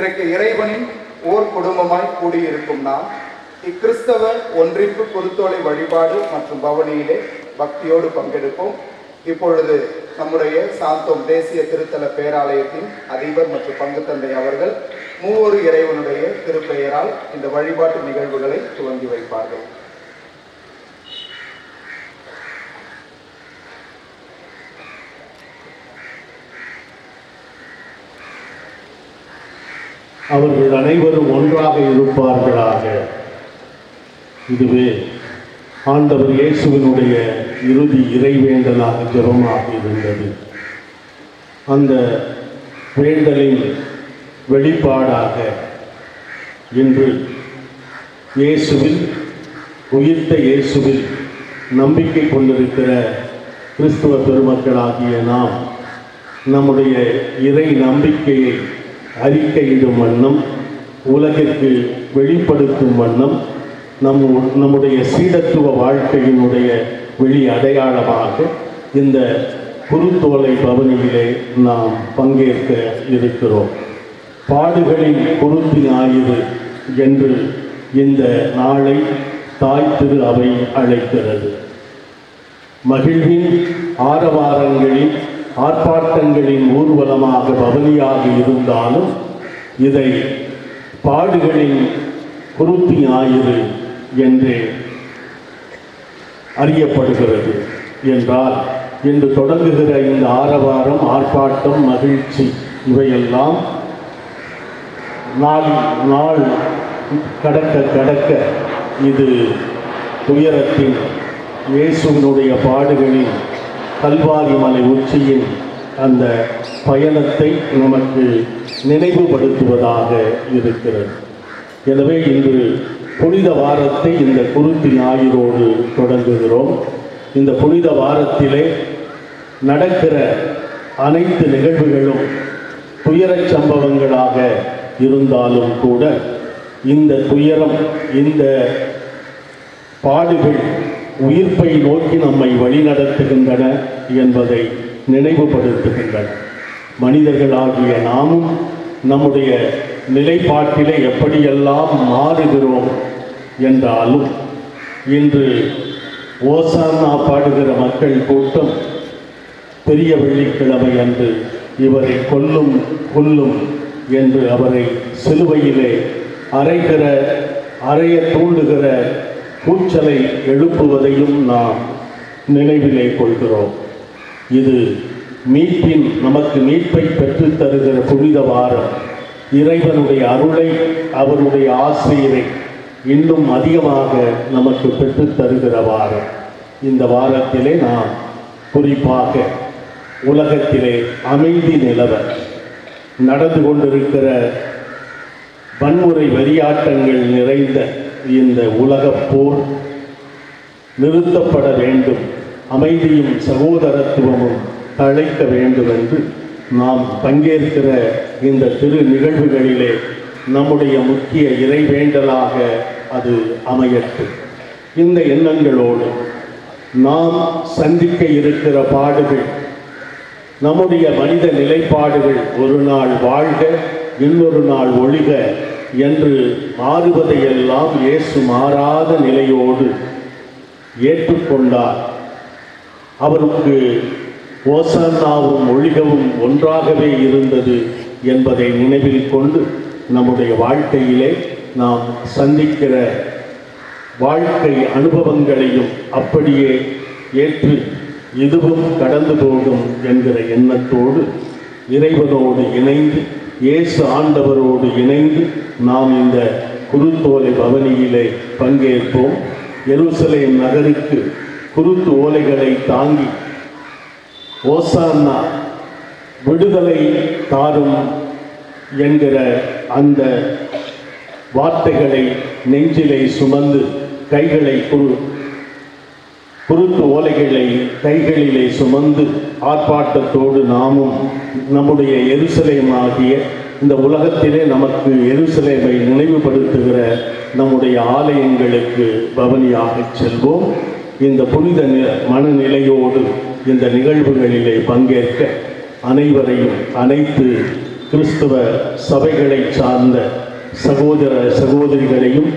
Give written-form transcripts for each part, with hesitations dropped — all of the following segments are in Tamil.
இன்றைக்கு இறைவனின் ஓர் குடும்பமாய் கூடியிருக்கும் நாம் இக்கிறிஸ்தவ ஒன்றிப்பு குருத்தோலை வழிபாடு மற்றும் பவனியிலே பக்தியோடு பங்கெடுப்போம். இப்பொழுது நம்முடைய சாந்தோம் தேசிய திருத்தல பேராலயத்தின் அதிபர் மற்றும் பங்கு தந்தை அவர்கள் மூவொரு இறைவனுடைய திருப்பெயரால் இந்த வழிபாட்டு நிகழ்வுகளை துவங்கி வைப்பார்கள். அவர்கள் அனைவரும் ஒன்றாக இருப்பார்களாக. இதுவே ஆண்டவர் இயேசுவினுடைய இறுதி இறைவேண்டலாக ஜெபமாக இருந்தது. அந்த வேண்டலின் வெளிப்பாடாக இன்று இயேசுவில், உயிர்த்த இயேசுவில் நம்பிக்கை கொண்டிருக்கிற கிறிஸ்துவ பெருமக்களாகிய நாம் நம்முடைய இறை நம்பிக்கையை அறிக்கையிடும் வண்ணம், உலகிற்கு வெளிப்படுத்தும் வண்ணம், நம்முடைய சீடத்துவ வாழ்க்கையினுடைய வெளி அடையாளமாக இந்த குருத்தோலை பவனியிலே நாம் பங்கேற்க இருக்கிறோம். பாடுகளின் குருத்தி ஞாயிறு என்று இந்த நாளை தாய் திரு அவை அழைக்கிறது. மகிழ்வின் ஆரவாரங்களின் ஆர்ப்பாட்டங்களின் ஊர்வலமாக பவனியாக இருந்தாலும் இதை பாடுகளின் குருத்தி ஞாயிறு என்றே அறியப்படுகிறது. என்றால் இன்று தொடங்குகிற இந்த ஆரவாரம், ஆர்ப்பாட்டம், மகிழ்ச்சி இவையெல்லாம் நாள் கடக்க கடக்க இது துயரத்தின் இயேசுவினுடைய பாடுகளின் கல்வாரி மலை உச்சியின் அந்த பயணத்தை நமக்கு நினைவுபடுத்துவதாக இருக்கிறது. எனவே இன்று புனித வாரத்தை இந்த குருத்தி ஞாயிறோடு தொடங்குகிறோம். இந்த புனித வாரத்திலே நடக்கிற அனைத்து நிகழ்வுகளும் துயரச் சம்பவங்களாக இருந்தாலும் கூட இந்த துயரம், இந்த பாடுகள் உயிர்ப்பை நோக்கி நம்மை வழிநடத்துகின்றன என்பதை நினைவுபடுத்துகின்றன. மனிதர்களாகிய நாமும் நம்முடைய நிலைப்பாட்டிலே எப்படியெல்லாம் மாறுகிறோம் என்றாலும் இன்று ஓசானா பாடுகிற மக்கள் கூட்டம் பெரிய வெள்ளிக்கிழமை அன்று இவரை கொல்லும் என்று அவரை சிலுவையிலே அறைய தூண்டுகிற கூச்சலை எழுப்புவதையும் நாம் நினைவிலே கொள்கிறோம். இது நமக்கு மீட்பை பெற்றுத் தருகிற புனித வாரம். இறைவனுடைய அருளை, அவருடைய ஆசிரியரை இன்னும் அதிகமாக நமக்கு பெற்றுத் தருகிற வாரம். இந்த வாரத்திலே நாம் குறிப்பாக உலகத்திலே அமைதி நிலவ நடந்து கொண்டிருக்கிற வன்முறை வெறியாட்டங்கள் நிறைந்த இந்த உலகப் போர் நிறுத்தப்பட வேண்டும், அமைதியும் சகோதரத்துவமும் தழைக்க வேண்டும் என்று நாம் பங்கேற்கிற இந்த திரு நிகழ்வுகளிலே நம்முடைய முக்கிய இறைவேண்டலாக அது அமையட்டும். இந்த எண்ணங்களோடு நாம் சந்திக்க இருக்கிற பாடுகள், நம்முடைய மனித நிலைப்பாடுகள் ஒரு நாள் வாழ்க, இன்னொரு நாள் ஒழிக என்று மாறுவதையெல்லாம் இயேசு மாறாத நிலையோடு ஏற்றுக்கொண்டார். அவருக்கு ஓசானாவும் ஒழிகவும் ஒன்றாகவே இருந்தது என்பதை நினைவில் கொண்டு நம்முடைய வாழ்க்கையிலே நாம் சந்திக்கிற வாழ்க்கை அனுபவங்களையும் அப்படியே ஏற்று இதுவும் கடந்து போகும் என்கிற எண்ணத்தோடு இறைவனோடு இணைந்து, இயேசு ஆண்டவரோடு இணைந்து நாம் இந்த குருத்தோலை பவனியிலே பங்கேற்போம். எருசலேம் நகருக்கு குருத்து ஓலைகளை தாங்கி ஓசானா விடுதலை தாரும் என்கிற அந்த வார்த்தைகளை நெஞ்சிலே சுமந்து குருத்து ஓலைகளை கைகளிலே சுமந்து ஆர்ப்பாட்டத்தோடு நாமும் நம்முடைய எருசலேம் ஆகிய இந்த உலகத்திலே நமக்கு எருசலேமை நினைவுபடுத்துகிற நம்முடைய ஆலயங்களுக்கு பவனியாக செல்வோம். இந்த புனித மனநிலையோடு இந்த நிகழ்வுகளிலே பங்கேற்க அனைவரையும் அனைத்து கிறிஸ்துவ சபைகளை சார்ந்த சகோதர சகோதரிகளையும்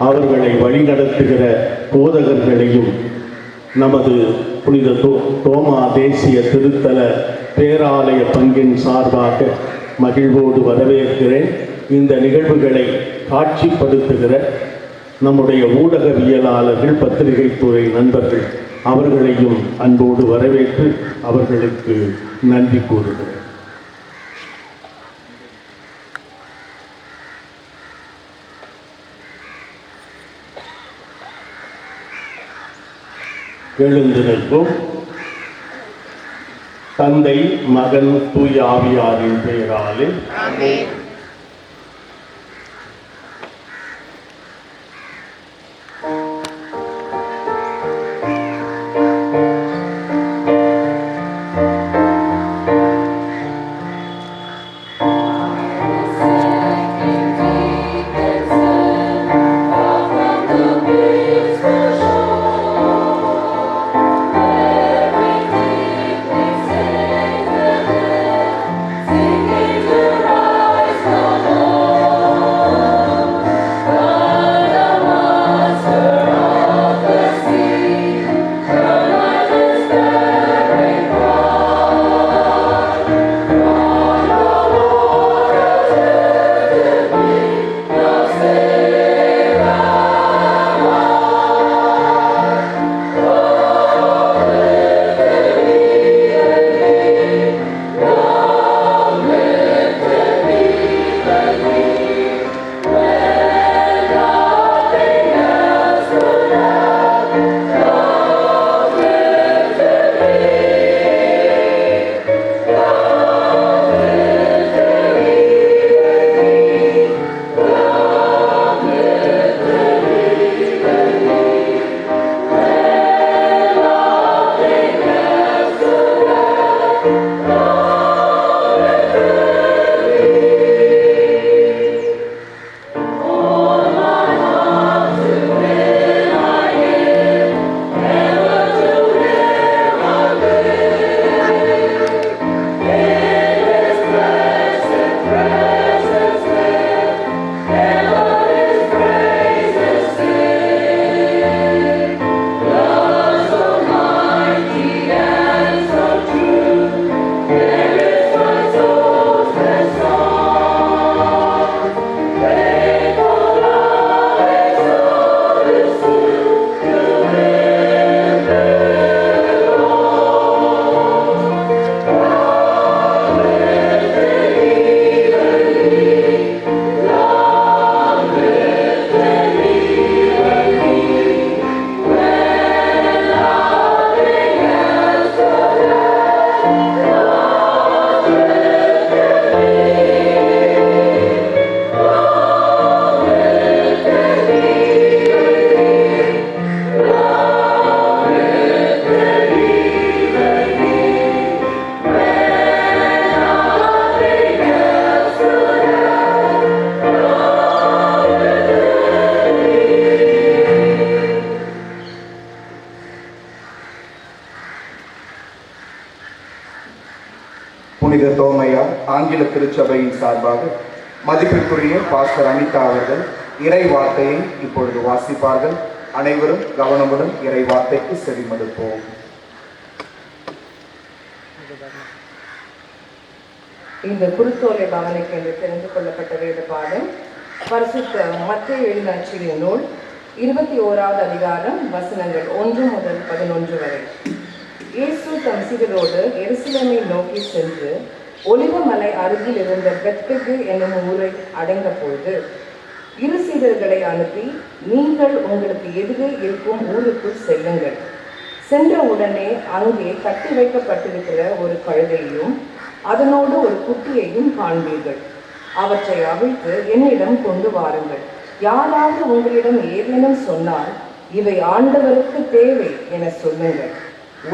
அவர்களை வழிநடத்துகிற போதகர்களையும் நமது புனித தோமா தேசிய திருத்தல பேராலய பங்கின் சார்பாக மகிழ்வோடு வரவேற்கிறேன். இந்த நிகழ்வுகளை காட்சிப்படுத்துகிற நம்முடைய ஊடகவியலாளர்கள், பத்திரிகை துறை நண்பர்கள் அவர்களையும் அன்போடு வரவேற்று அவர்களுக்கு நன்றி கூறுகிறேன். எழுந்து நிற்போம். தந்தை, மகன், தூய ஆவியாரின் பெயராலே ஆமென். புனித தோமையா ஆங்கில திருச்சபையின் சார்பாக மதிப்பிற்குரிய பாஸ்டர் அனிதா அவர்கள் இறை வார்த்தையை இப்பொழுது வாசிப்பார்கள். அனைவரும் கவனமுடன் இறை வார்த்தைக்கு செவிமடுப்போம். இந்த குருத்தோலை பவனிக்கு என்று தெரிந்து கொள்ளப்பட்ட வேத பாடம் பரிசுத்த மத்தேயு எழுதின நூல் 21வது அதிகாரம் வசனங்கள் 1 முதல் 11 வரை. இயேசு தம் சீடரோடு எருசலேமை நோக்கி சென்று ஒலிவ மலை அருகில் இருந்த பெத்பகு என்னும் ஊரை அடைந்த பொழுது இரு சீடர்களை அனுப்பி, நீங்கள் உங்களுக்கு எதிரே இருக்கும் ஊருக்குள் செல்லுங்கள். சென்ற உடனே அங்கே கட்டி வைக்கப்பட்டிருக்கிற ஒரு கழுதையையும் அதனோடு ஒரு குட்டியையும் காண்பீர்கள். அவற்றை அவிழ்த்து என்னிடம் கொண்டு வாருங்கள். யாராவது உங்களிடம் ஏதேனும் சொன்னால், இவை ஆண்டவருக்கு தேவை என சொல்லுங்கள்.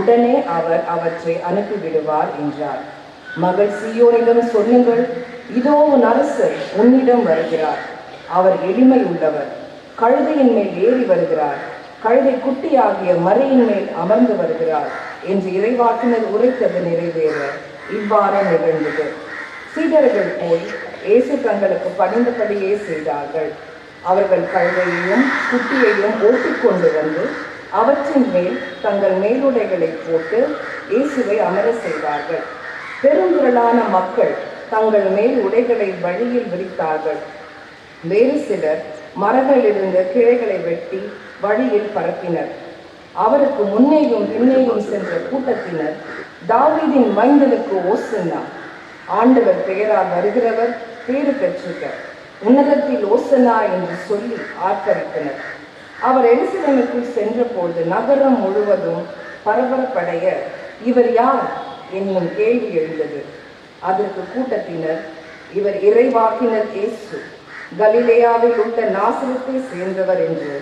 உடனே அவர் அவற்றை அனுப்பிவிடுவார் என்றார். மகள் சீயோனிடம் சொல்லுங்கள், இதோ உன் அரசர் உன்னிடம் வருகிறார். அவர் எளிமை உள்ளவர், கழுதையின் மேல் ஏறி வருகிறார், கழுதை குட்டியாகிய மறையின் மேல் அமர்ந்து வருகிறார் என்று இறைவாக்கினர் உரைத்தது நிறைவேற இவ்வாறு நிகழ்ந்தது. சீடர்கள் போய் இயேசு தங்களுக்கு பணிந்தபடியே செய்தார்கள். அவர்கள் கழுதையையும் குட்டியையும் ஓட்டிக்கொண்டு வந்து அவற்றின் மேல் தங்கள் மேலுடைகளை போட்டு இயேசுவை அமர செய்தார்கள். பெருந்திரளான மக்கள் தங்கள் மேல் உடைகளை வழியில் விரித்தார்கள். வேறு சிலர் மரங்களிலிருந்த கிளைகளை வெட்டி வழியில் பரப்பினர். அவருக்கு முன்னேயும் பின்னேயும் சென்ற கூட்டத்தினர், தாவீதின் மைந்தனுக்கு ஓசன்னா, ஆண்டவர் பெயரால் வருகிறவர் பேறு பெற்றிருக்க, உன்னதத்தில் ஓசன்னா என்று சொல்லி ஆர்ப்பரித்தனர். அவர் எருசலேமுக்குள் சென்றபோது நகரம் முழுவதும் பரபரப்படைய, இவர் யார் என்னும் கேள்வி எழுந்தது. அதற்கு கூட்டத்தினர், இவர் இறைவாக்கினர் இயேசு, கலிலேயாவில் உள்ள நாசரத்தை சேர்ந்தவர் என்று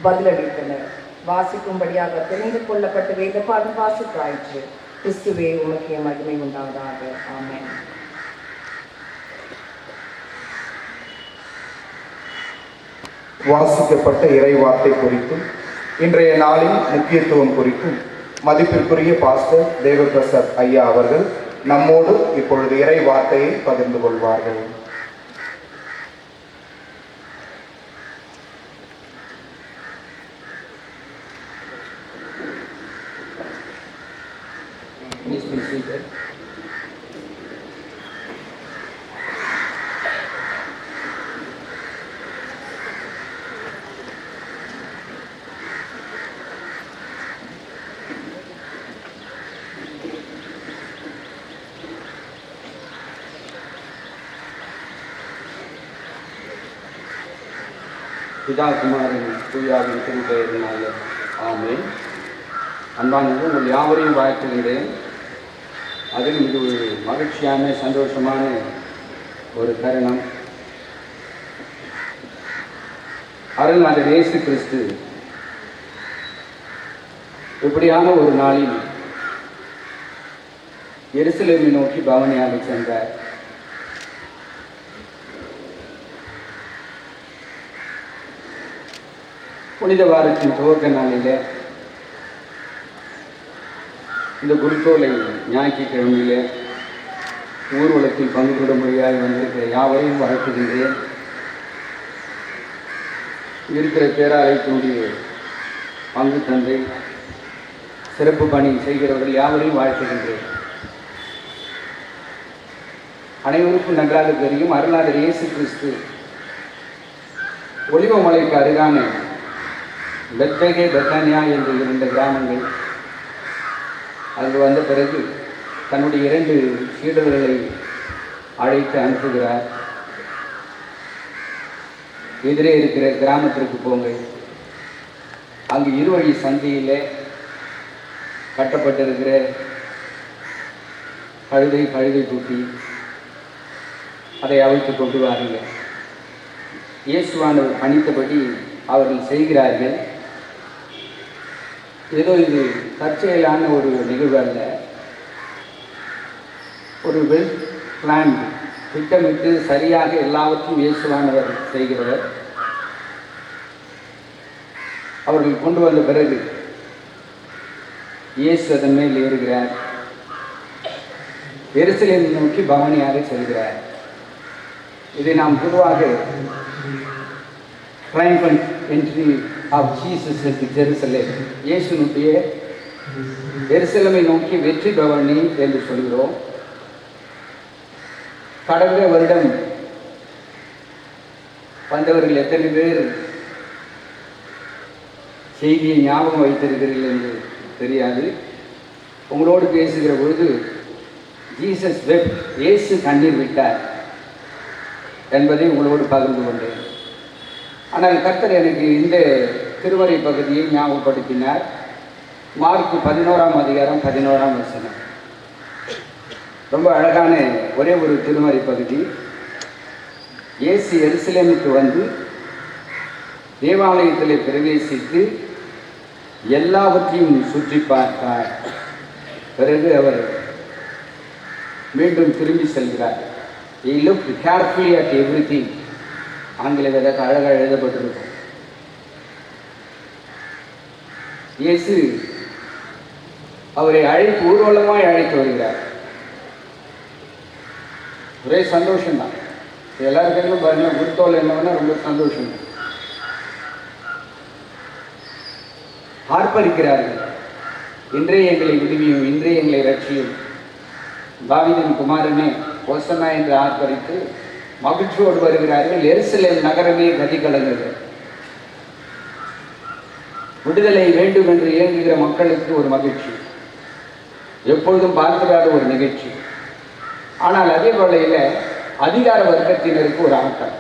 பதிலளித்தனர். வாசிக்கும்படியாக தெரிந்து கொள்ளப்பட்ட வேத பாடம் வாசித்தாயிற்று. கிறிஸ்துவே உமக்கே மகிமை உண்டாவதாக. ஆமென். வாசிக்கப்பட்ட இறை வார்த்தை குறித்தும் இன்றைய நாளின் முக்கியத்துவம் குறித்தும் மதிப்பிற்குரிய பாஸ்டர் தேவபிரசாத் ஐயா அவர்கள் நம்மோடு இப்பொழுது இறை வார்த்தையை பகிர்ந்து கொள்வார்கள். பிதா குமாரன் தூயாவின் திருப்பெயரினாலே ஆமென். அன்பானது உங்கள் யாவரையும் வாழ்த்துகின்றேன். அதிலும் இது ஒரு மகிழ்ச்சியான சந்தோஷமான ஒரு தருணம். அருள்நாதர் இயேசு கிறிஸ்து இப்படியான ஒரு நாளில் எருசலேமை நோக்கி பவனியாக சென்றார். புனித வாரத்தின் துவக்க நாளிலே, இந்த குருத்தோலை ஞாயிற்றுக்கிழமையிலே ஊர்வலத்தில் பங்கு கொள்ள முடியாது வந்திருக்கிற யாவரையும் வாழ்த்துகின்றேன். இருக்கிற பேராலயத்தினுடைய பங்கு தந்தை, சிறப்பு பணி செய்கிறவர்கள் யாவரையும் வாழ்த்துகின்றேன். அனைவருக்கும் நன்றாக தெரியும், அருள்நாதர் இயேசு கிறிஸ்து ஒலிவமலைக்கு அருகான பெத்பகே, பெத்தானியா என்று 2 கிராமங்கள், அங்கு வந்த பிறகு தன்னுடைய 2 சீடர்களை அழைத்து அனுப்புகிறார். எதிரே இருக்கிற கிராமத்திற்கு போங்கள், அங்கு இருவழி சந்தையிலே கட்டப்பட்டிருக்கிற கழுதை குட்டி, அதை அழைத்து கொண்டு வாருங்கள். இயேசுவானவர் பணித்தபடி அவர்கள் செய்கிறார்கள். ஏதோ இது தற்செயலான ஒரு நிகழ்வு அல்ல, ஒரு வெல் பிளான், திட்டமிட்டு சரியாக எல்லாவற்றையும் இயேசுவானவர் செய்கிறவர். அவர்கள் கொண்டு வந்த பிறகு இயேசு அதன் மேல் ஏறுகிறார். எருசலேமை நோக்கி பவனியாக செல்கிறார். இதை நாம் பொதுவாக triumphant entry of Jesus into Jerusalem, இயேசுனுடைய எருசலேமை நோக்கி வெற்றி பவனி என்று சொல்கிறோம். கடந்த வருடம் வந்தவர்கள் எத்தனை பேர் செய்தியை ஞாபகம் வைத்திருக்கிறீர்கள் என்று தெரியாது. உங்களோடு பேசுகிற பொழுது ஜீசஸ் வெப்ட், இயேசு கண்ணீர் விட்டார் என்பதை உங்களோடு பகிர்ந்து கொண்டேன். ஆனால் கர்த்தர் எனக்கு இந்த திருமறை பகுதியை ஞாபகப்படுத்தினார். மார்க் 11ஆம் அதிகாரம் 11ஆம் வசனம். ரொம்ப அழகான ஒரே ஒரு திருமறை பகுதி. இயேசு எருசலேமுக்கு வந்து தேவாலயத்தில் பிரவேசித்து எல்லாவற்றையும் சுற்றி பார்த்தார். பிறகு அவர் மீண்டும் திரும்பி செல்கிறார். He looked carefully at everything. ஆங்கில வேதத்தில் அழகாக எழுதப்பட்டிருக்கும். இயேசு அவரை ஊர்வலமாய் அழைத்து வருகிறார். ஒரே சந்தோஷம்தான். எல்லாருக்கும் பாருங்கள், குருத்தோலை என்னன்னா ரொம்ப சந்தோஷம். ஆர்ப்பரிக்கிறார்கள், இன்றே எங்களை விடுவியும், இன்றே எங்களை ரட்சியும், தாவீதின் குமாரனே ஓசன்னா என்று ஆர்ப்பரித்து மகிழ்ச்சியோடு வருகிறார்கள். எருசலேம் நகரமே கதி கலந்தது. விடுதலை வேண்டும் என்று இயங்குகிற மக்களுக்கு ஒரு மகிழ்ச்சி, எப்பொழுதும் பார்த்திராத ஒரு நிகழ்ச்சி. ஆனால் அதே வேளையில் அதிகார வர்க்கத்தினருக்கு ஒரு ஆட்டம்.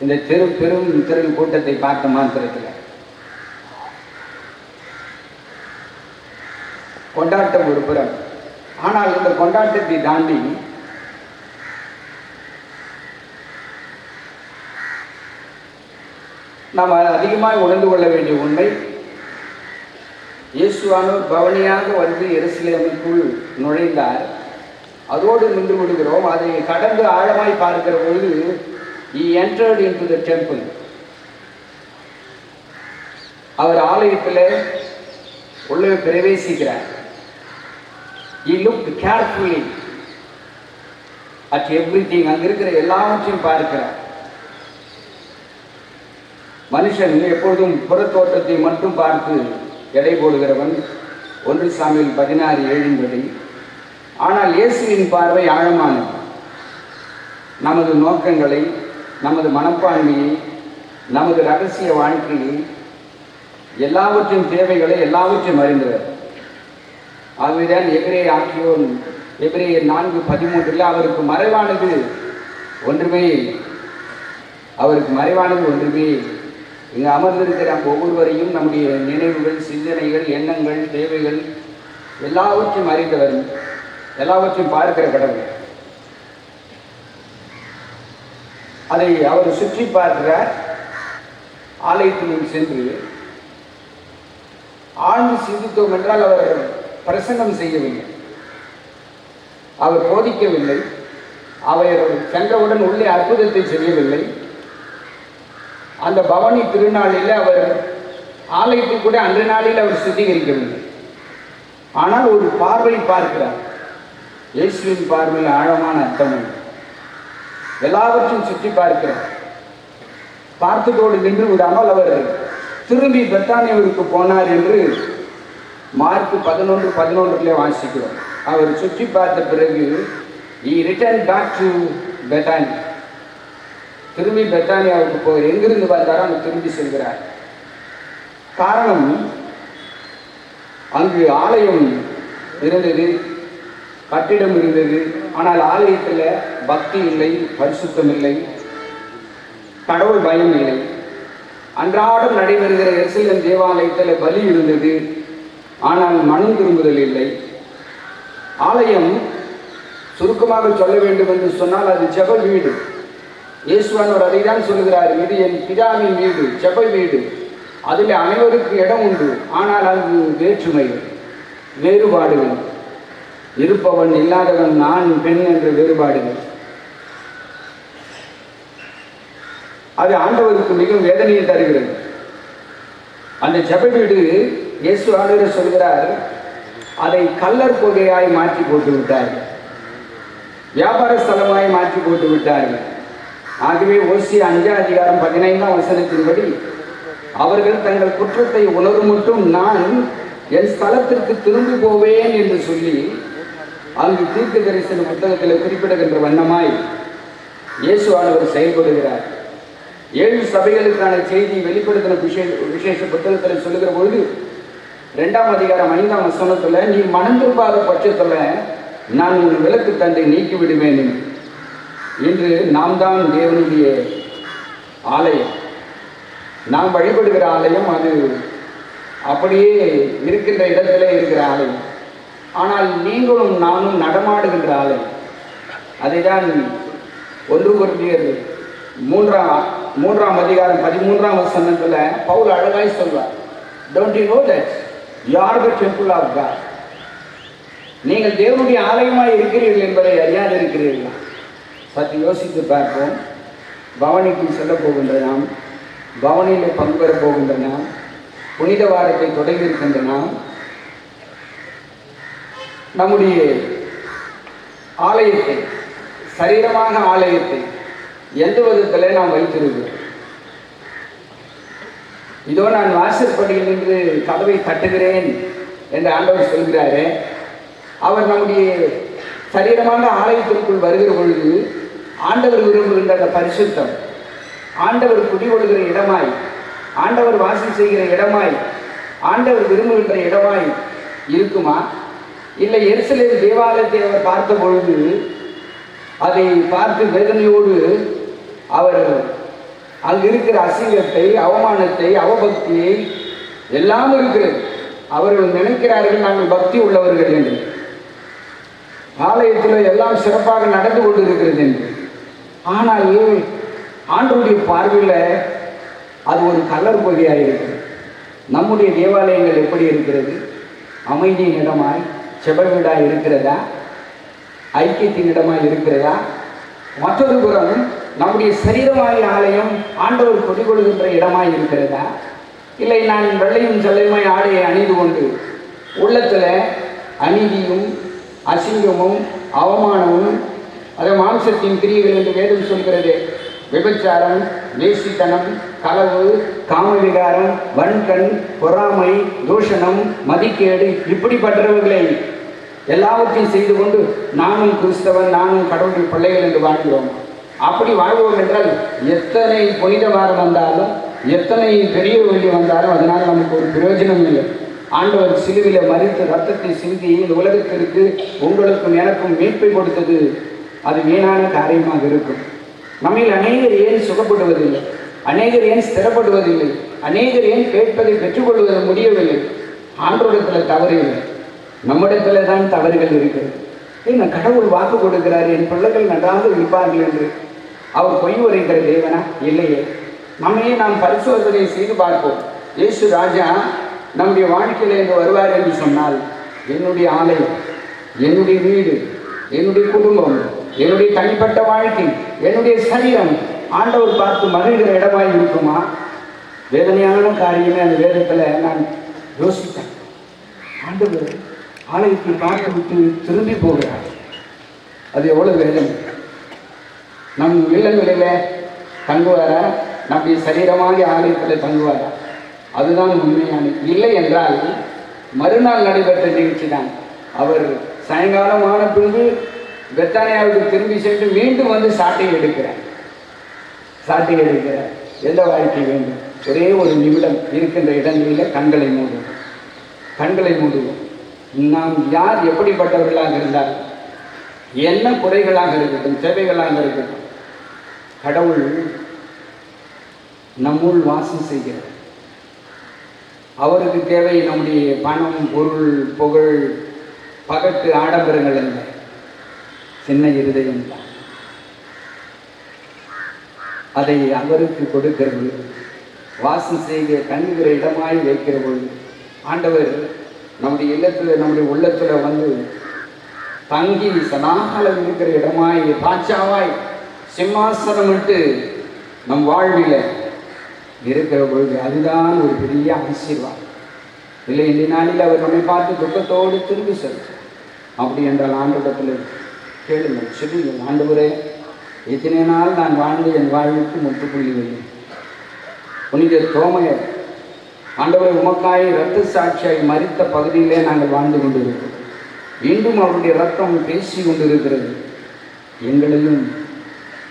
இந்த பெரும் கூட்டத்தை பார்த்த மாத்திரத்தில் கொண்டாட்டம் ஒரு புறம். ஆனால் இந்த கொண்டாட்டத்தை தாண்டி நாம் அதிகமாக உணர்ந்து கொள்ள வேண்டிய உண்மை, இயேசுவானவர் பவனியாக வந்து எருசலேமுக்குள் நுழைந்தார். அதோடு நின்று விடுகிறோம். அதை கடந்து ஆழமாய் பார்க்கிற பொழுது he entered into the temple. அவர் ஆலயத்தில் உள்ளே பிரவேசிக்கிறார். he looked carefully at everything. அங்க இருக்கிற எல்லாவற்றையும் பார்க்கிறார். மனுஷன் எப்பொழுதும் புறத்தோட்டத்தை மட்டும் பார்த்து எடை போடுகிறவன், 1 சாமுவேல் 16:7 ஆனால் இயேசுவின் பார்வை ஆழமானது. நமது நோக்கங்களை, நமது மனப்பான்மையை, நமது ரகசிய வாழ்க்கையை, எல்லாவற்றின் தேவைகளை எல்லாவற்றையும் அறிந்தவர். ஆகவேதான் எபிரேயர் 4:13 அவருக்கு மறைவானது ஒன்றுமே இங்கு அமர்ந்திருக்கிற ஒவ்வொருவரையும் நம்முடைய நினைவுகள், சிந்தனைகள், எண்ணங்கள், தேவைகள் எல்லாவற்றையும் அறிந்தவர், எல்லாவற்றையும் பார்க்கிற கடவுள். அதை அவர் சுற்றி பார்க்கிறார். ஆலயத்தினுள் சென்று ஆழ்ந்து சிந்தித்தோம் என்றால் அவர் பிரசங்கம் செய்யவில்லை, அவர் போதிக்கவில்லை, அவர் சென்றவுடன் உள்ளே அற்புதத்தை செய்யவில்லை. அந்த பவனி திருநாளில் அவர் ஆலயத்தை கூட அன்று நாளில் அவர் சுத்திகரிக்கவில்லை. ஆனால் ஒரு பார்வை பார்க்கிறார். இயேசுவின் பார்வையில் ஆழமான அர்த்தம். எல்லாவற்றையும் சுற்றி பார்க்கிறார். பார்த்ததோடு நின்று விடாமல் அவர் திரும்பி பெத்தானியாவிற்கு போனார் என்று மார்க் 11:11 வாசிக்கிறோம். அவர் சுற்றி பார்த்த பிறகு he returned back to Bethany. திரும்பி பெத்தானியாவுக்கு போய் எங்கிருந்து வந்தாரோ அங்கு திரும்பி செல்கிறார். காரணம், அங்கு ஆலயம் இருந்தது, கட்டிடம் இருந்தது. ஆனால் ஆலயத்தில் பக்தி இல்லை, பரிசுத்தம் இல்லை, கடவுள் பயம் இல்லை. அன்றாடம் நடைபெறுகிற எருசலேம் தேவாலயத்தில் பலி இருந்தது, ஆனால் மனம் திரும்புதல் இல்லை. ஆலயம் சுருக்கமாக சொல்ல வேண்டும் என்று சொன்னால் அது ஜெப வீடு. இயேசுவானவர் அதை தான் சொல்கிறார், இது என் பிதாவின் வீடு, ஜெப வீடு. அதில் அனைவருக்கு இடம் உண்டு. ஆனால் அங்கு வேற்றுமைகள், வேறுபாடுகள், இருப்பவன் இல்லாதவன், நான் பெண் என்ற வேறுபாடுகள். அது ஆண்டவருக்கு மிகவும் வேதனையை தருகிறது. அந்த ஜெப வீடு இயேசுவானவர் சொல்கிறார், அதை கல்லர் கொகையாய் மாற்றி போட்டு விட்டார்கள், வியாபார ஸ்தலமாய் மாற்றி போட்டு விட்டார்கள். ஆகவே ஓசியா 5:15 அவர்கள் தங்கள் குற்றத்தை உணரும் மட்டும் நான் என் ஸ்தலத்திற்கு திரும்பி போவேன் என்று சொல்லி அங்கு தீர்க்க தரிசன புத்தகத்தில் குறிப்பிடுகின்ற வண்ணமாய் இயேசுவானவர் செயல்படுகிறார். 7 சபைகளுக்கான செய்தி வெளிப்படுத்தின விசேஷ புத்தகத்தில் சொல்லுகிற பொழுது 2ஆம் அதிகாரம் 5ஆம் வசனத்தில், நீ மனம் திரும்பாத பட்சத்தில் நான் உன் விலக்கு தண்டை நீக்கி விடுவேன் என்று. நாம் தான் தேவனுடைய ஆலயம், நாம் வழிபடுகிற ஆலயம். அது அப்படியே இருக்கின்ற இடத்திலே இருக்கிற ஆலயம். ஆனால் நீங்களும் நானும் நடமாடுகின்ற ஆலயம். அதை தான் 1 கொரிந்தியர் 3ஆம் அதிகாரம் 13ஆம் வசனத்தில் பவுல் அழகாய் சொல்வார், don't you know that you are the temple of God. நீங்கள் தேவனுடைய ஆலயமாய் இருக்கிறீர்கள் என்பதை அறியாது இருக்கிறீர்களா? சற்று யோசித்து பார்ப்போம். பவனிக்கு செல்ல போகின்ற நாம், பவனியில் பங்கு பெற போகின்ற நாம், புனித வாரத்தை தொடங்கி இருக்கின்ற நாம், நம்முடைய ஆலயத்தை, சரீரமாக ஆலயத்தை எந்த விதத்தில் நாம் வைத்திருக்கிறோம்? இதோ நான் வாசற்படியில் நின்று கதவை தட்டுகிறேன் என்று ஆண்டவர் சொல்கிறாரே, அவர் நம்முடைய சரீரமான ஆலயத்திற்குள் வருகிற பொழுது ஆண்டவர் விரும்புகின்ற அந்த பரிசுத்தம், ஆண்டவர் குடிகொள்கிற இடமாய், ஆண்டவர் வாசம் செய்கிற இடமாய், ஆண்டவர் விரும்புகின்ற இடமாய் இருக்குமா? இல்லை எருசலேம் தேவாலயத்தை அவர் பார்த்த பொழுது அதை பார்த்து வேதனையோடு அவர் அங்கு இருக்கிற அசிங்கத்தை, அவமானத்தை, அவபக்தியை எல்லாம் இருக்கிறது. அவர்கள் நினைக்கிறார்கள் நாங்கள் பக்தி உள்ளவர்கள் என்று, ஆலயத்தில் எல்லாம் சிறப்பாக நடந்து கொண்டு இருக்கிறது என்று. ஆனால் ஆண்டவருடைய பார்வையில் அது ஒரு கலர் பொகையாக இருக்கிறது. நம்முடைய தேவாலயங்கள் எப்படி இருக்கிறது? அமைதியின் இடமாய், செப வீடாய் இருக்கிறதா? ஐக்கியத்தின் இடமாய் இருக்கிறதா? மற்றொரு புறம் நம்முடைய சரீரமாய் ஆலயம் ஆண்டவர் குடிகொள்கின்ற இடமாய் இருக்கிறதா? இல்லை நான் வெள்ளையும் செல்லையுமாய் ஆடையை அணிந்து கொண்டு உள்ளத்தில் அநீதியும் அசிங்கமும் அவமானமும், அதை மாம்சத்தின் கிரியைகள் என்று வேதம் சொல்கிறது. விபச்சாரம், வேசித்தனம், களவு, காமவிகாரம், வன்கண், பொறாமை, தூஷணம், மதிக்கேடு, இப்படிப்பட்டவர்களை எல்லாவற்றையும் செய்து கொண்டு நானும் கிறிஸ்தவன், நானும் கடவுளுடைய பிள்ளைகள் என்று வாழ்கிறோம். அப்படி வாழ்வோம் என்றால் எத்தனை புனித வாரம் வந்தாலும், எத்தனை பெரிய வழி வந்தாலும் அதனால் நமக்கு ஒரு பிரயோஜனம் இல்லை. ஆண்டவர் சிலுவையில் மரித்து ரத்தத்தை சிந்தி இந்த உலகத்திற்கு உங்களுக்கும் எனக்கும் மீட்பை கொடுத்தது அது வீணான காரியமாக இருக்கும். நம்மில் அநேகர் ஏன் சுகப்படுவதில்லை? அநேகர் ஏன் ஸ்திரப்படுவதில்லை? அநேகர் ஏன் கேட்பதை பெற்றுக்கொள்வது முடியவில்லை? ஆண்டவரிடத்தில் தவறு இல்லை, நம்மிடத்தில் தான் தவறுகள் இருக்கிறது. ஏன்னா கடவுள் வாக்கு கொடுக்கிறார், என் பிள்ளைகள் நன்றாக இருப்பார்கள் என்று. அவர் பொய் உரைக்கிற தேவனா? இல்லையே. நம்மையே நாம் பரிசோதனை செய்து பார்ப்போம். இயேசு ராஜா நம்முடைய வாழ்க்கையில் என்று வருவார் என்று சொன்னால், என்னுடைய ஆலயம், என்னுடைய வீடு, என்னுடைய குடும்பம், என்னுடைய தனிப்பட்ட வாழ்க்கை, என்னுடைய சரீரம் ஆண்டவர் பார்த்து மகிழ்கிற இடமாய் இருக்குமா? வேதனையான காரியமே அந்த வேதத்தில் நான் யோசித்தேன். ஆண்டவர் ஆலயத்தை பார்த்து விட்டு திரும்பி போகிறார். அது எவ்வளவு வேதனை! நம் இல்லங்களில் தங்குவாரா? நம்முடைய சரீரமாக ஆலயத்தில் தங்குவாரா? அதுதான் உண்மையான. இல்லை என்றால் மறுநாள் நடைபெற்ற நிகழ்ச்சி தான். அவர் சாயங்காலமான பின்பு பெத்தானியாவுக்கு திரும்பி சென்று மீண்டும் வந்து சாட்டை எடுக்கிறார். எந்த வாழ்க்கை வேண்டும்? ஒரே ஒரு நிமிடம் இருக்கின்ற இடங்களில் கண்களை மூடுவோம். நாம் யார் எப்படிப்பட்டவர்களாக இருந்தால் என்ன குறைகளாக இருக்கட்டும், தேவைகளாக இருக்கட்டும், கடவுள் நம்முள் வாசம் செய்கிறார். அவருக்கு தேவை நம்முடைய பணம், பொருள், புகழ், பகட்டு, ஆடம்பரங்கள் அல்ல, சின்ன இருதயம் தான். அதை அவருக்கு கொடுக்கிற பொழுது, வாசம் செய்கிற கண்ணுகிற இடமாய் வைக்கிற பொழுது, ஆண்டவர் நம்முடைய இல்லத்தில், நம்முடைய உள்ளத்தில் வந்து தங்கி சதாகாலம் இருக்கிற இடமாய், ராஜாவாய் சிம்மாசனம் விட்டு நம் வாழ்வில் இருக்கிற பொழுது அதுதான் ஒரு பெரிய ஆசீர்வாதம். இல்லை இந்த நாளில் அவர் நம்மை பார்த்து துக்கத்தோடு திரும்பி செல்வார். அப்படி என்றால் ஆண்டவரிடத்தில் கேளுங்கள், சொல்லுங்கள், ஆண்டவரே, இத்தனை நாள் நான் வாழ்ந்து என் வாழ்வுக்கு முற்றுப்புள்ளி வையும். புனித தோமையர் ஆண்டவரை உமக்காய் இரத்த சாட்சியாய் மரித்த பகுதியிலே நாங்கள் வாழ்ந்து கொண்டிருக்கிறோம். இன்றும் அவருடைய ரத்தம் பேசி கொண்டிருக்கிறது. எங்களையும்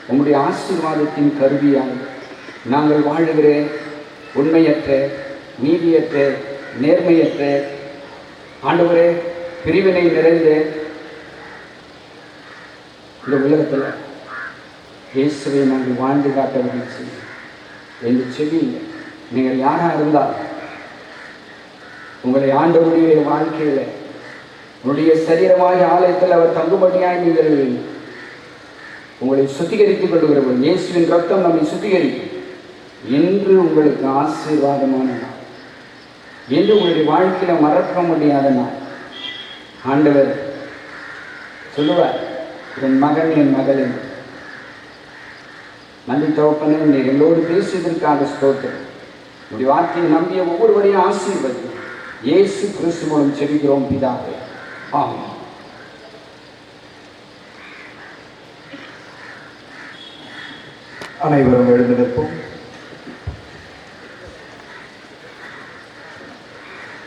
உங்களுடைய ஆசீர்வாதத்தின் கருவியாக நாங்கள் வாழுகிற உண்மையற்ற, நீதியற்ற, நேர்மையற்ற, ஆண்டவரே பிரிவினை நிறைந்த இந்த உலகத்தில் இயேசுவை நாங்கள் வாழ்ந்து காட்ட வேண்டும் என்று சொல்லி, நீங்கள் யாராக இருந்தால் உங்களை ஆண்டவருடைய வாழ்க்கையில் உங்களுடைய சரீரமாக ஆலயத்தில் அவர் தங்குபடியாக நீங்கள் உங்களை சுத்திகரித்துக் கொள்கிறவர். இயேசுவின் ரத்தம் நம்மை சுத்திகரிக்கும். என்று உங்களுக்கு ஆசீர்வாதமான நாள், என்று உங்களுடைய வாழ்க்கையில் மறக்க முடியாத நாள். ஆண்டவர் சொல்லுவார், என் மகன், என் மகள் என்று. நன்றி தகப்பனே, நீ எல்லோடு பேசியதற்காக ஸ்தோத்திரம். உங்களுடைய வார்த்தையை நம்பிய ஒவ்வொருவரையும் ஆசீர்வதி. இயேசு கிறிஸ்து மூலம் செபிக்கிறோம் பிதாவே, ஆமென். அனைவரும் எழுந்து நிற்போம்.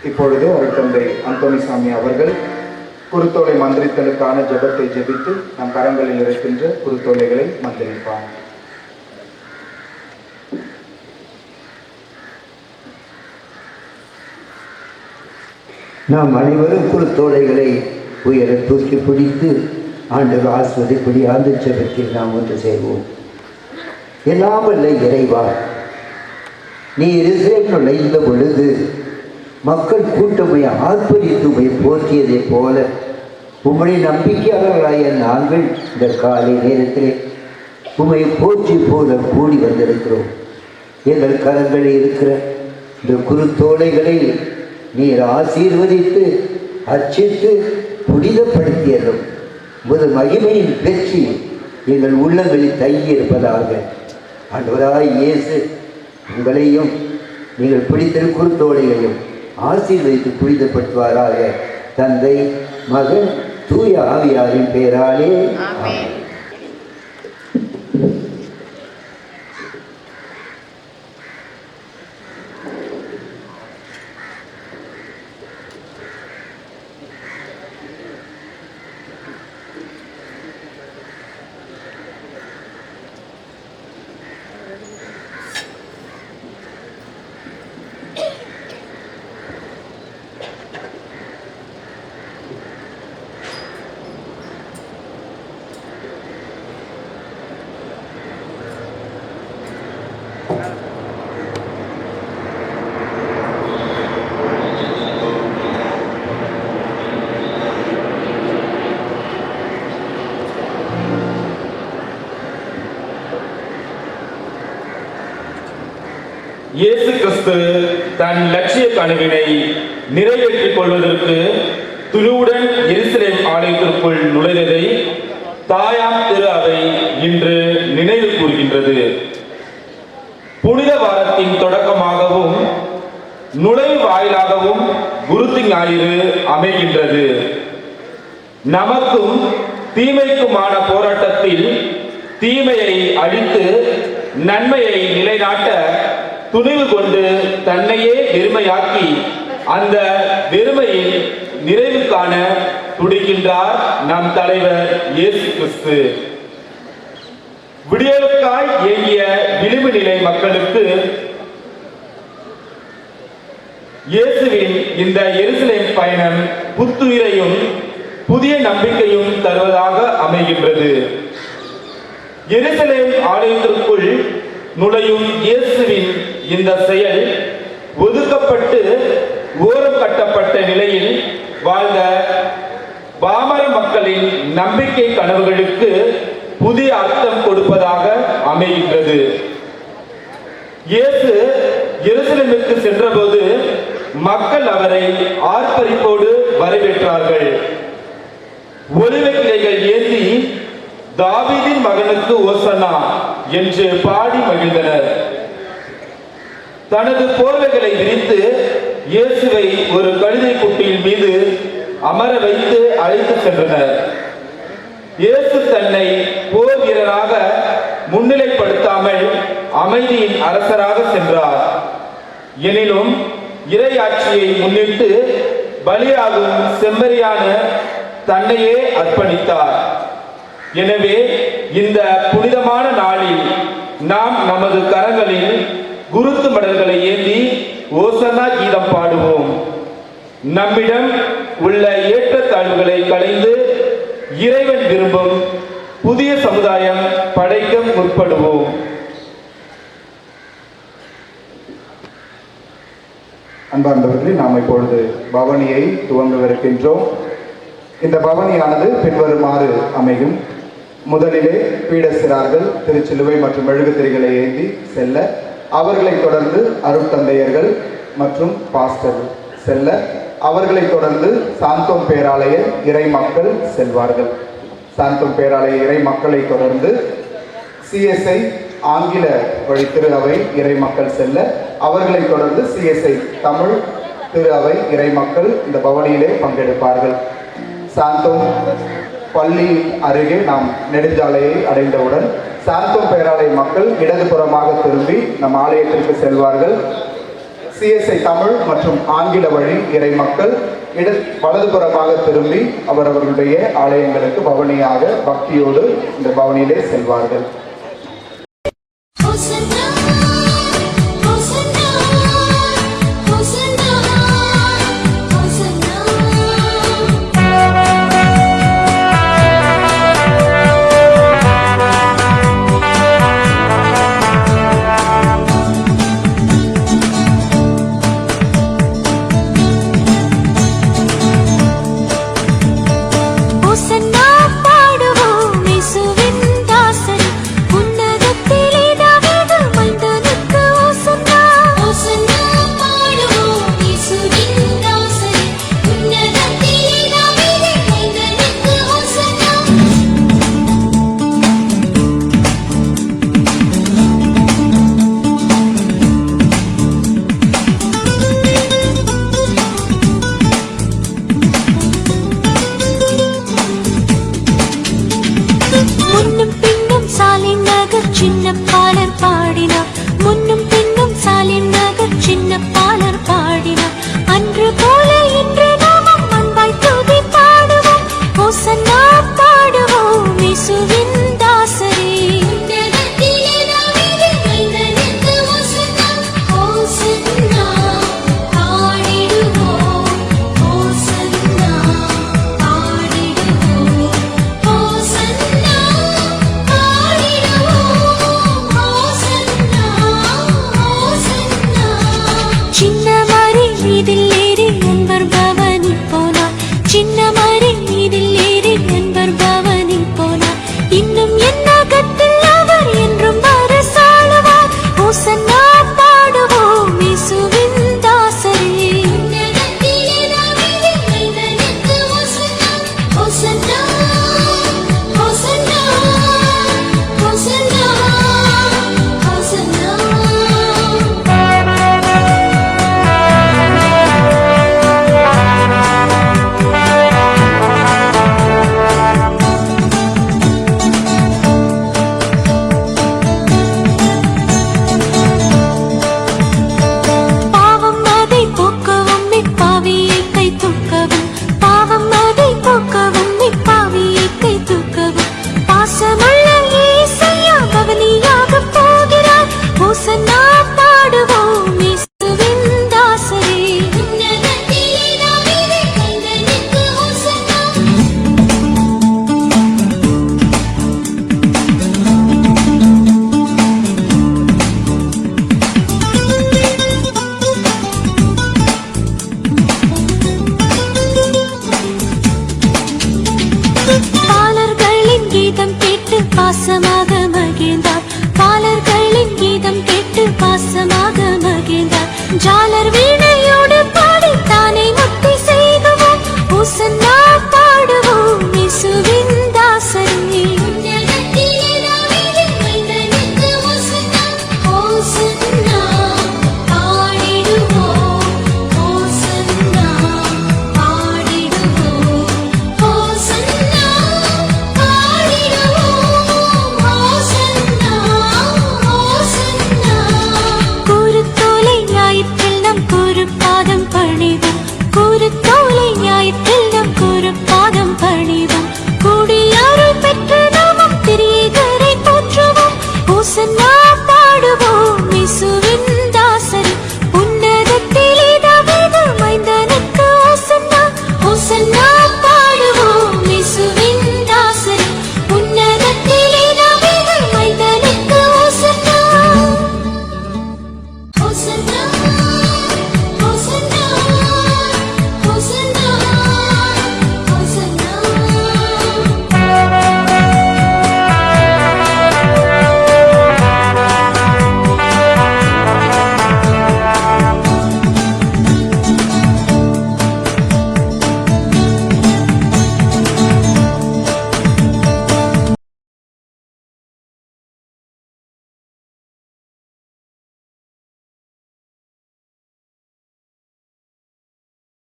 இப்பொழுது அருட்தந்தை அந்தோணிசாமி அவர்கள் குருத்தோலை மந்திரித்தலுக்கான ஜெபத்தை ஜெபித்து நம் கரங்களில் இருக்கின்ற குருத்தோலைகளை மந்திரிப்பார். நாம் அனைவரும் குருத்தோலைகளை உயர தூக்கி பிடித்து ஆண்டவர் ஆஸ்வதிப்படி ஆண்டு ஜெபத்தில் நாம் ஒன்று செய்வோம். எல்லாம் வல்ல இறைவா, நீ எருசலேமில் நுழைந்த பொழுது மக்கள் கூட்டமை ஆர்ப்பரித்துமை போற்றியதைப் போல உம்முடைய நம்பிக்கையாளர்களாய நாங்கள் இந்த காலை நேரத்திலே உம்மை போற்றி போல கூடி வந்திருக்கிறோம். எங்கள் கரங்களில் இருக்கிற இந்த குருத்தோலைகளை நீர் ஆசீர்வதித்து அர்ச்சித்து புனிதப்படுத்தியதும் உமது மகிமையின் பெற்றி எங்கள் உள்ளங்களில் தங்கியிருப்பதாக. ஆண்டவராய் இயேசு உங்களையும் நீங்கள் பிடித்திருக்கும் குருத்தோலைகளையும் ஆசீர்வதித்து புனிதப்படுத்துவாராக. தந்தை, மகன், தூய ஆவியாரின் பெயராலே ஆமென். இயேசு கிறிஸ்து தன் லட்சிய கனவினை நிறைவேற்றிக் கொள்வதற்கு துணிவுடன் எருசலேம் ஆலயத்திற்குள் நுழைந்ததை தாயாம் திரு அவை இன்று நினைவு கூறுகின்றது. புனித வாரத்தின் தொடக்கமாகவும் நுழைவு வாயிலாகவும் குருத்து ஞாயிறு அமைகின்றது. நமக்கும் தீமைக்குமான போராட்டத்தில் தீமையை அழித்து நன்மையை நிலைநாட்ட துணிவு கொண்டு தன்னையே வெறுமையாக்கி அந்த வெறுமையின் நிறைவு காண துடிக்கின்றார் நம் தலைவர் இயேசு கிறிஸ்து. விடியலுக்காய் ஏங்கிய விளிம்பு நிலை மக்களுக்கு இயேசுவின் இந்த எருசலேம் பயணம் புத்துயிரையும் புதிய நம்பிக்கையும் தருவதாக அமைகின்றது. எருசலேம் ஆலயத்திற்குள் நுழையும் இயேசுவின் இந்த செயல் ஒதுக்கப்பட்டு ஓரம் கட்டப்பட்ட நிலையில் வாழ்ந்த பாமர மக்களின் நம்பிக்கை கனவுகளுக்கு புதிய அர்த்தம் கொடுப்பதாக அமைகின்றது. இயேசு எருசலேமுக்கு சென்றபோது மக்கள் அவரை ஆர்ப்பரிப்போடு வரவேற்றார்கள். ஒலிவ கிளைகள் ஏந்தி தாவீதின் மகனுக்கு ஓசன்னா என்று பாடி மகிழ்ந்தனர். தனது போர்வைகளை விரித்து இயேசுவை ஒரு கழுதை குட்டியின் மீது அமர வைத்து அழைத்து சென்றனர். இயேசு தன்னை போர் வீரராக முன்னிலைப்படுத்தாமல் அமைதியின் அரசராக சென்றார். எனினும் இறையாட்சியை முன்னிட்டு பலியாகும் செம்மறியான தன்னையே அர்ப்பணித்தார். எனவே இந்த புனிதமான நாளில் நாம் நமது கரங்களில் குருத்து மடல்களை ஏந்தி ஓசன்னா கீதம் பாடுவோம். நம்மிடம் உள்ள ஏற்றத்தாழ்வுகளை களைந்து இறைவன் விரும்பும் புதிய சமுதாயம் படைக்க முற்படுவோம். அன்பார்ந்தவர்களே, நாம் இப்பொழுது பவனியை துவங்கவிருக்கின்றோம். இந்த பவனியானது பின்வருமாறு அமையும். முதலிலே பீடசிறார்கள் திருச்சிலுவை மற்றும் மெழுகுதிரிகளை ஏந்தி செல்ல, அவர்களை தொடர்ந்து அருட்தந்தையர்கள் மற்றும் பாஸ்டர் செல்ல, அவர்களை தொடர்ந்து சாந்தோம் பேராலய இறை மக்கள் செல்வார்கள். சாந்தோம் பேராலய இறை மக்களை தொடர்ந்து சிஎஸ்ஐ ஆங்கில வழி திரு அவை இறை மக்கள் செல்ல, அவர்களை தொடர்ந்து சிஎஸ்ஐ தமிழ் திரு அவை இறை மக்கள் இந்த பவனியிலே பங்கெடுப்பார்கள். சாந்தோம் பள்ளி அருகே நாம் நெடுஞ்சாலையை அடைந்தவுடன் சாந்தோம் பேராலய மக்கள் இடதுபுறமாக திரும்பி நம் ஆலயத்திற்கு செல்வார்கள். சிஎஸ்ஐ தமிழ் மற்றும் ஆங்கில வழி இறை மக்கள் வலதுபுறமாக திரும்பி அவரவர்களுடைய ஆலயங்களுக்கு பவனியாக பக்தியோடு இந்த பவனியிலே செல்வார்கள். பாசமாக மகிழ்ந்தார். பாலர்களின் கீதம் கேட்டு பாசமாக மகிழ்ந்தார். ஜாலர் வீணையோடு பாடி தானே முக்தி செய்குவோம்.